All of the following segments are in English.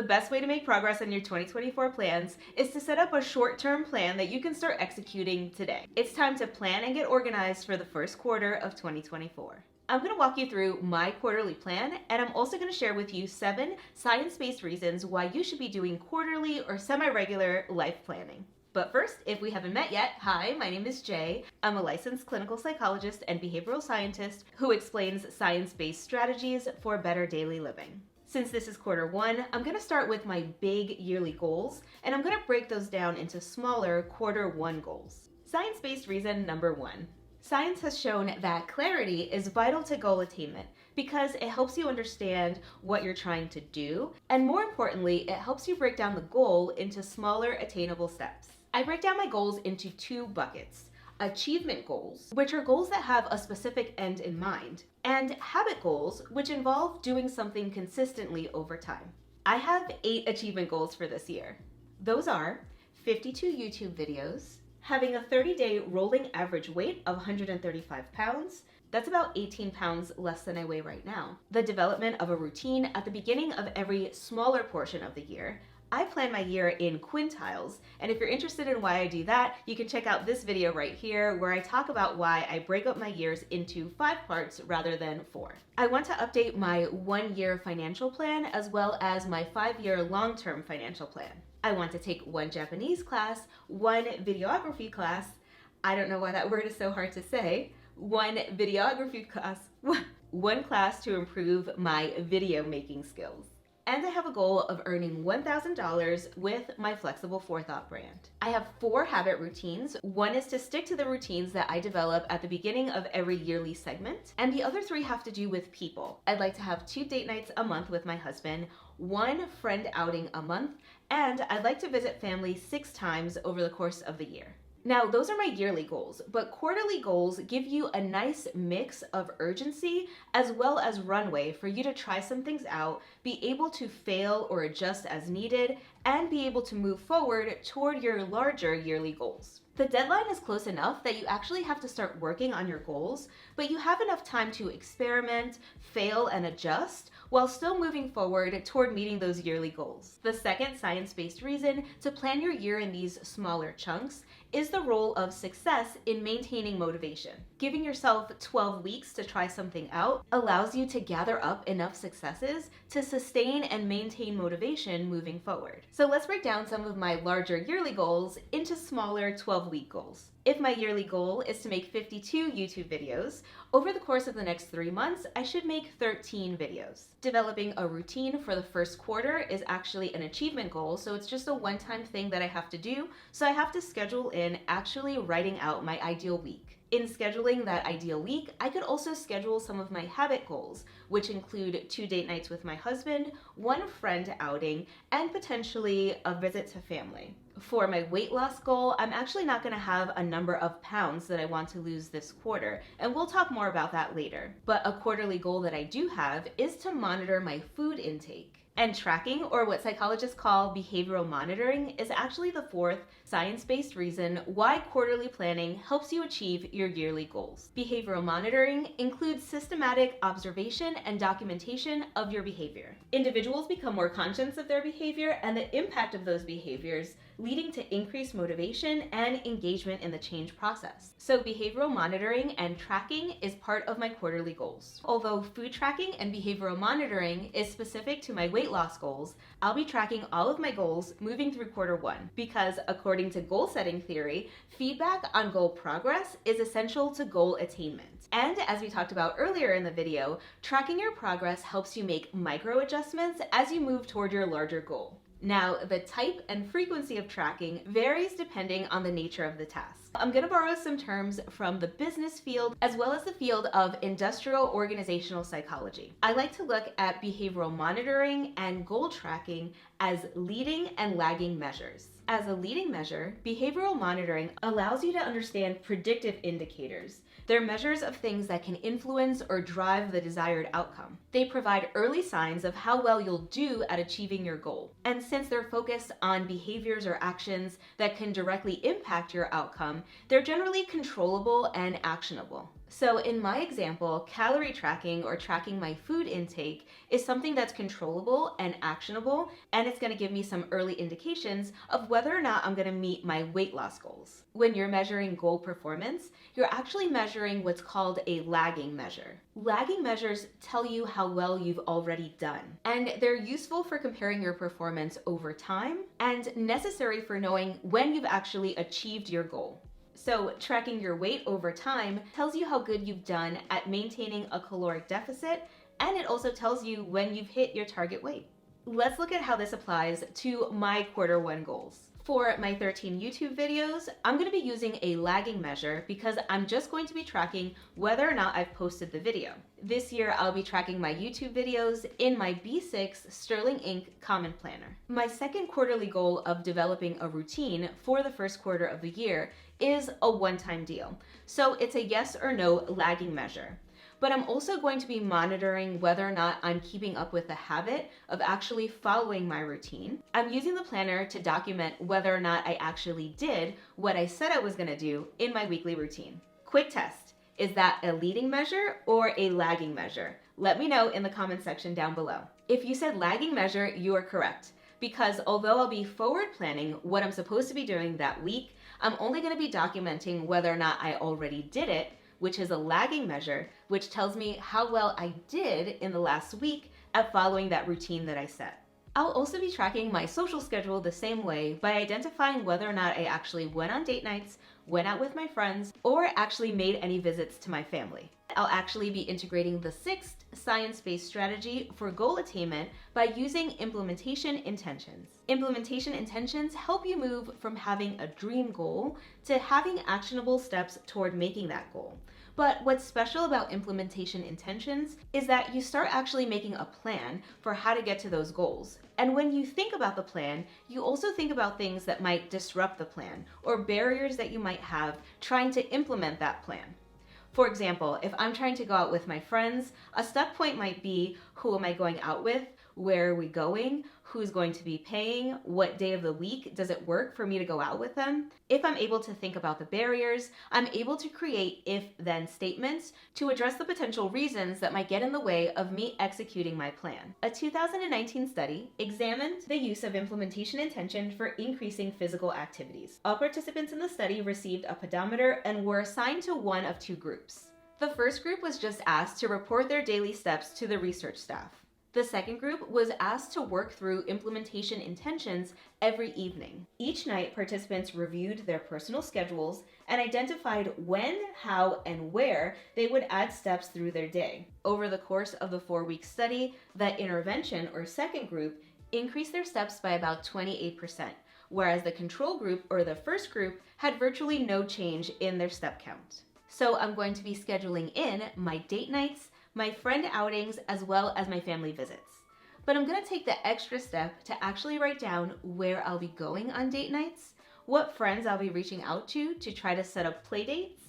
The best way to make progress on your 2024 plans is to set up a short-term plan that you can start executing today. It's time to plan and get organized for the first quarter of 2024. I'm going to walk you through my quarterly plan, and I'm also going to share with you 7 science-based reasons why you should be doing quarterly or semi-regular life planning. But first, if we haven't met yet, hi, my name is Jay. I'm a licensed clinical psychologist and behavioral scientist who explains science-based strategies for better daily living. Since this is quarter 1, I'm going to start with my big yearly goals, and I'm going to break those down into smaller quarter 1 goals. Science-based reason number 1. Science has shown that clarity is vital to goal attainment because it helps you understand what you're trying to do, and more importantly, it helps you break down the goal into smaller attainable steps. I break down my goals into 2 buckets: achievement goals, which are goals that have a specific end in mind, and habit goals, which involve doing something consistently over time. I have 8 achievement goals for this year. Those are 52 YouTube videos, having a 30-day rolling average weight of 135 pounds, that's about 18 pounds less than I weigh right now. The development of a routine at the beginning of every smaller portion of the year. I plan my year in quintiles, and if you're interested in why I do that, you can check out this video right here where I talk about why I break up my years into 5 parts rather than 4. I want to update my 1-year financial plan as well as my 5-year long-term financial plan. I want to take 1 Japanese class, 1 videography class, I don't know why that word is so hard to say, 1 videography class, 1 class to improve my video making skills. And I have a goal of earning $1,000 with my Flexible Forethought brand. I have 4 habit routines. 1 is to stick to the routines that I develop at the beginning of every yearly segment, and the other 3 have to do with people. I'd like to have 2 date nights a month with my husband, 1 friend outing a month, and I'd like to visit family 6 times over the course of the year. Now, those are my yearly goals, but quarterly goals give you a nice mix of urgency as well as runway for you to try some things out, be able to fail or adjust as needed, and be able to move forward toward your larger yearly goals. The deadline is close enough that you actually have to start working on your goals, but you have enough time to experiment, fail, and adjust while still moving forward toward meeting those yearly goals. The second science-based reason to plan your year in these smaller chunks is the role of success in maintaining motivation. Giving yourself 12 weeks to try something out allows you to gather up enough successes to sustain and maintain motivation moving forward. So let's break down some of my larger yearly goals into smaller 12-week goals. If my yearly goal is to make 52 YouTube videos, over the course of the next 3 months, I should make 13 videos. Developing a routine for the first quarter is actually an achievement goal, so it's just a one-time thing that I have to do, so I have to schedule in actually writing out my ideal week. In scheduling that ideal week, I could also schedule some of my habit goals, which include 2 date nights with my husband, 1 friend outing, and potentially a visit to family. For my weight loss goal, I'm actually not going to have a number of pounds that I want to lose this quarter, and we'll talk more about that later. But a quarterly goal that I do have is to monitor my food intake. And tracking, or what psychologists call behavioral monitoring, is actually the 4th science-based reason why quarterly planning helps you achieve your yearly goals. Behavioral monitoring includes systematic observation and documentation of your behavior. Individuals become more conscious of their behavior and the impact of those behaviors, leading to increased motivation and engagement in the change process. So behavioral monitoring and tracking is part of my quarterly goals. Although food tracking and behavioral monitoring is specific to my weight loss goals, I'll be tracking all of my goals moving through quarter 1 because according to goal setting theory, feedback on goal progress is essential to goal attainment. And as we talked about earlier in the video, tracking your progress helps you make micro adjustments as you move toward your larger goal. Now, the type and frequency of tracking varies depending on the nature of the task. I'm going to borrow some terms from the business field as well as the field of industrial organizational psychology. I like to look at behavioral monitoring and goal tracking as leading and lagging measures. As a leading measure, behavioral monitoring allows you to understand predictive indicators. They're measures of things that can influence or drive the desired outcome. They provide early signs of how well you'll do at achieving your goal. And since they're focused on behaviors or actions that can directly impact your outcome, they're generally controllable and actionable. So in my example, calorie tracking or tracking my food intake is something that's controllable and actionable, and it's going to give me some early indications of whether or not I'm going to meet my weight loss goals. When you're measuring goal performance, you're actually measuring what's called a lagging measure. Lagging measures tell you how well you've already done, and they're useful for comparing your performance over time and necessary for knowing when you've actually achieved your goal. So tracking your weight over time tells you how good you've done at maintaining a caloric deficit, and it also tells you when you've hit your target weight. Let's look at how this applies to my Q1 goals. For my 13 YouTube videos, I'm going to be using a lagging measure because I'm just going to be tracking whether or not I've posted the video. This year, I'll be tracking my YouTube videos in my B6 Sterling Ink Common Planner. My second quarterly goal of developing a routine for the first quarter of the year is a one-time deal. So it's a yes or no lagging measure. But I'm also going to be monitoring whether or not I'm keeping up with the habit of actually following my routine. I'm using the planner to document whether or not I actually did what I said I was going to do in my weekly routine. Quick test. Is that a leading measure or a lagging measure? Let me know in the comment section down below. If you said lagging measure, you are correct. Because although I'll be forward planning what I'm supposed to be doing that week, I'm only going to be documenting whether or not I already did it, which is a lagging measure, which tells me how well I did in the last week at following that routine that I set. I'll also be tracking my social schedule the same way by identifying whether or not I actually went on date nights, went out with my friends, or actually made any visits to my family. I'll actually be integrating the sixth science-based strategy for goal attainment by using implementation intentions. Implementation intentions help you move from having a dream goal to having actionable steps toward making that goal. But what's special about implementation intentions is that you start actually making a plan for how to get to those goals. And when you think about the plan, you also think about things that might disrupt the plan or barriers that you might have trying to implement that plan. For example, if I'm trying to go out with my friends, a step point might be, who am I going out with? Where are we going? Who's going to be paying? What day of the week does it work for me to go out with them? If I'm able to think about the barriers, I'm able to create if-then statements to address the potential reasons that might get in the way of me executing my plan. A 2019 study examined the use of implementation intention for increasing physical activities. All participants in the study received a pedometer and were assigned to one of two groups. The first group was just asked to report their daily steps to the research staff. The second group was asked to work through implementation intentions every evening. Each night, participants reviewed their personal schedules and identified when, how, and where they would add steps through their day. Over the course of the 4-week study, the intervention or second group increased their steps by about 28%, whereas the control group or the first group had virtually no change in their step count. So I'm going to be scheduling in my date nights, my friend outings, as well as my family visits. But I'm going to take the extra step to actually write down where I'll be going on date nights, what friends I'll be reaching out to try to set up play dates,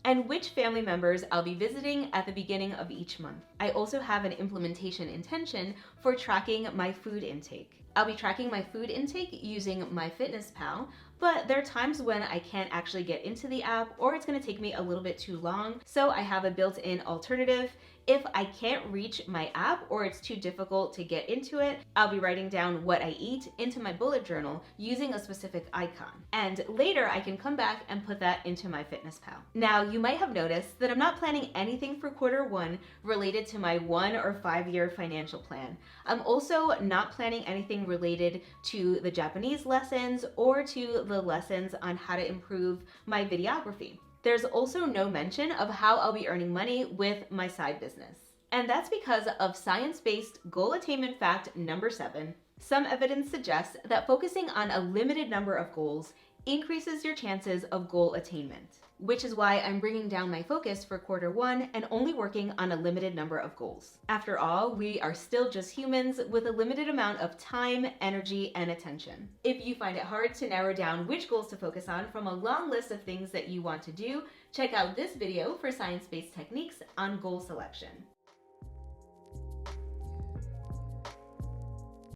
and which family members I'll be visiting at the beginning of each month. I also have an implementation intention for tracking my food intake. I'll be tracking my food intake using MyFitnessPal, but there are times when I can't actually get into the app or it's going to take me a little bit too long, so I have a built-in alternative. If I can't reach my app or it's too difficult to get into it, I'll be writing down what I eat into my bullet journal using a specific icon. And later I can come back and put that into MyFitnessPal. Now, you might have noticed that I'm not planning anything for Q1 related to my 1 or 5 year financial plan. I'm also not planning anything related to the Japanese lessons or to the lessons on how to improve my videography. There's also no mention of how I'll be earning money with my side business. And that's because of science-based goal attainment fact number 7. Some evidence suggests that focusing on a limited number of goals increases your chances of goal attainment, which is why I'm bringing down my focus for Q1 and only working on a limited number of goals. After all, we are still just humans with a limited amount of time, energy, and attention. If you find it hard to narrow down which goals to focus on from a long list of things that you want to do, check out this video for science-based techniques on goal selection.